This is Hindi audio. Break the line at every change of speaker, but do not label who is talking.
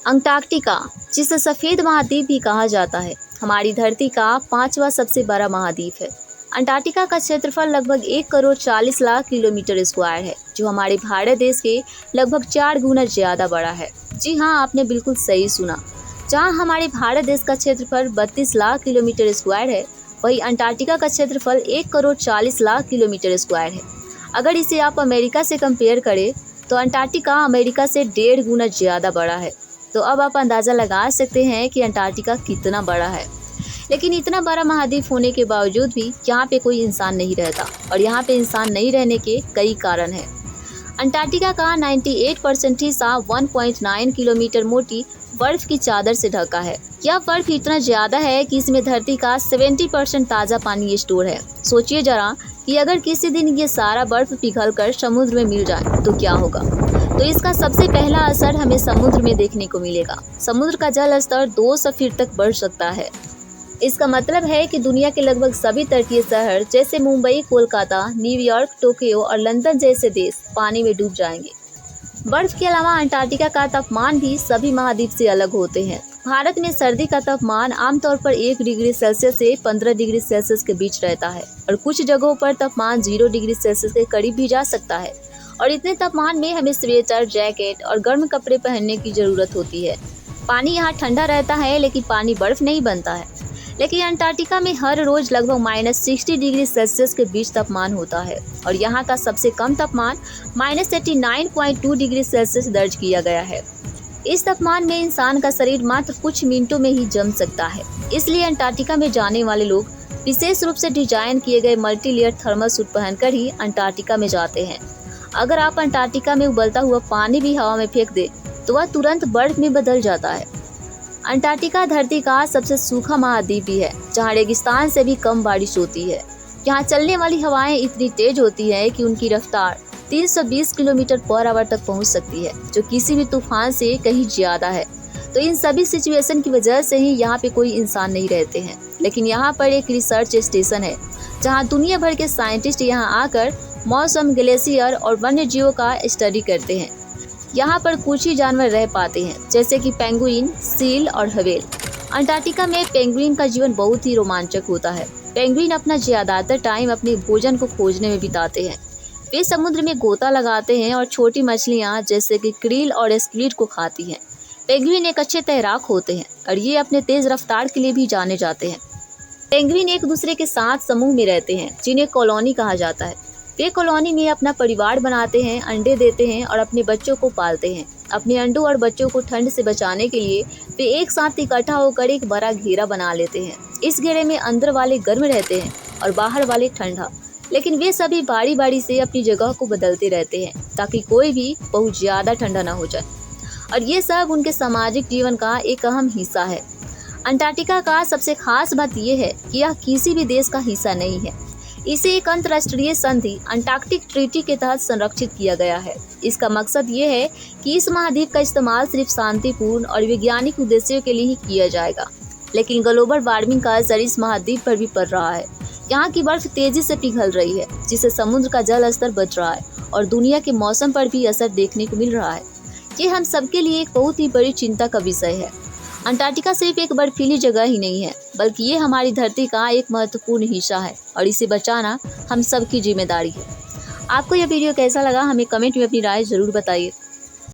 अंटार्कटिका, जिसे सफ़ेद महाद्वीप भी कहा जाता है, हमारी धरती का 5वां सबसे बड़ा महाद्वीप है। अंटार्कटिका का क्षेत्रफल लगभग 1,40,00,000 किलोमीटर स्क्वायर है, जो हमारे भारत देश के लगभग 4 गुना ज़्यादा बड़ा है। जी हाँ, आपने बिल्कुल सही सुना। जहाँ हमारे भारत देश का क्षेत्रफल 32 लाख किलोमीटर स्क्वायर है, वहीं अंटार्कटिका का क्षेत्रफल 1,40,00,000 किलोमीटर स्क्वायर है। अगर इसे आप अमेरिका से कंपेयर करें तो अंटार्कटिका अमेरिका से 1.5 गुना ज़्यादा बड़ा है। तो अब आप अंदाज़ा लगा सकते हैं कि अंटार्कटिका कितना बड़ा है। लेकिन इतना बड़ा महाद्वीप होने के बावजूद भी यहाँ पे कोई इंसान नहीं रहता, और यहाँ पे इंसान नहीं रहने के कई कारण हैं। अंटार्कटिका का 98% हिस्सा 1.9 किलोमीटर मोटी बर्फ की चादर से ढका है। यह बर्फ इतना ज़्यादा है कि इसमें धरती का 70% ताज़ा पानी स्टोर है। सोचिए जरा कि अगर किसी दिन ये सारा बर्फ पिघलकर समुद्र में मिल जाए तो क्या होगा। तो इसका सबसे पहला असर हमें समुद्र में देखने को मिलेगा। समुद्र का जल स्तर 200 फीट तक बढ़ सकता है। इसका मतलब है कि दुनिया के लगभग सभी तटीय शहर जैसे मुंबई, कोलकाता, न्यूयॉर्क, टोक्यो और लंदन जैसे देश पानी में डूब जाएंगे। बर्फ के अलावा अंटार्कटिका का तापमान भी सभी महाद्वीप से अलग होते हैं। भारत में सर्दी का तापमान आमतौर पर 1 डिग्री सेल्सियस से 15 डिग्री सेल्सियस के बीच रहता है, और कुछ जगहों पर तापमान 0 डिग्री सेल्सियस के करीब भी जा सकता है। और इतने तापमान में हमें स्वेटर, जैकेट और गर्म कपड़े पहनने की जरूरत होती है। पानी यहाँ ठंडा रहता है, लेकिन पानी बर्फ नहीं बनता है। लेकिन अंटार्कटिका में हर रोज लगभग -60 डिग्री सेल्सियस के बीच तापमान होता है, और यहाँ का सबसे कम तापमान -89.2 डिग्री सेल्सियस दर्ज किया गया है। इस तापमान में इंसान का शरीर मात्र कुछ मिनटों में ही जम सकता है। इसलिए अंटार्कटिका में जाने वाले लोग विशेष रूप से डिजाइन किए गए मल्टी लेयर थर्मल सूट पहनकर ही अंटार्कटिका में जाते हैं। अगर आप अंटार्कटिका में उबलता हुआ पानी भी हवा में फेंक दे तो वह तुरंत बर्फ में बदल जाता है। अंटार्कटिका धरती का सबसे सूखा महाद्वीप भी है, जहाँ रेगिस्तान से भी कम बारिश होती है। यहाँ चलने वाली हवाएं इतनी तेज होती है कि उनकी रफ्तार 320 किलोमीटर पर आवर तक पहुँच सकती है, जो किसी भी तूफान से कहीं ज्यादा है। तो इन सभी सिचुएशन की वजह से ही यहाँ पे कोई इंसान नहीं रहते हैं। लेकिन यहाँ पर एक रिसर्च स्टेशन है, जहाँ दुनिया भर के साइंटिस्ट यहाँ आकर मौसम, ग्लेशियर और वन्य जीवों का स्टडी करते हैं। यहाँ पर कुछ ही जानवर रह पाते हैं, जैसे कि पेंगुइन, सील और व्हेल। अंटार्कटिका में पेंगुइन का जीवन बहुत ही रोमांचक होता है। पेंगुइन अपना ज्यादातर टाइम अपने भोजन को खोजने में बिताते हैं। वे समुद्र में गोता लगाते हैं और छोटी मछलियाँ जैसे कि क्रील और स्क्विड को खाती हैं। पेंगुइन एक अच्छे तैराक होते हैं, और ये अपने तेज रफ्तार के लिए भी जाने जाते हैं। पेंगुइन एक दूसरे के साथ समूह में रहते हैं, जिन्हें कॉलोनी कहा जाता है। वे कॉलोनी में अपना परिवार बनाते हैं, अंडे देते हैं और अपने बच्चों को पालते हैं। अपने अंडों और बच्चों को ठंड से बचाने के लिए वे एक साथ इकट्ठा होकर एक बड़ा घेरा बना लेते हैं। इस घेरे में अंदर वाले गर्म रहते हैं और बाहर वाले ठंडा। लेकिन वे सभी बारी बारी से अपनी जगह को बदलते रहते हैं, ताकि कोई भी बहुत ज़्यादा ठंडा ना हो जाए। और ये सब उनके सामाजिक जीवन का एक अहम हिस्सा है। अंटार्कटिका का सबसे खास बात यह है कि यह किसी भी देश का हिस्सा नहीं है। इसे एक अंतर्राष्ट्रीय संधि अंटार्कटिक ट्रीटी के तहत संरक्षित किया गया है। इसका मकसद ये है कि इस महाद्वीप का इस्तेमाल सिर्फ शांतिपूर्ण और वैज्ञानिक उद्देश्यों के लिए ही किया जाएगा। लेकिन ग्लोबल वार्मिंग का असर इस महाद्वीप पर भी पड़ रहा है। यहाँ की बर्फ तेजी से पिघल रही है, जिससे समुद्र का जल स्तर बढ़ रहा है, और दुनिया के मौसम पर भी असर देखने को मिल रहा है। ये हम सबके लिए एक बहुत ही बड़ी चिंता का विषय है। अंटार्कटिका सिर्फ एक बर्फीली जगह ही नहीं है, बल्कि ये हमारी धरती का एक महत्वपूर्ण हिस्सा है, और इसे बचाना हम सबकी जिम्मेदारी है। आपको यह वीडियो कैसा लगा, हमें कमेंट में अपनी राय जरूर बताइए।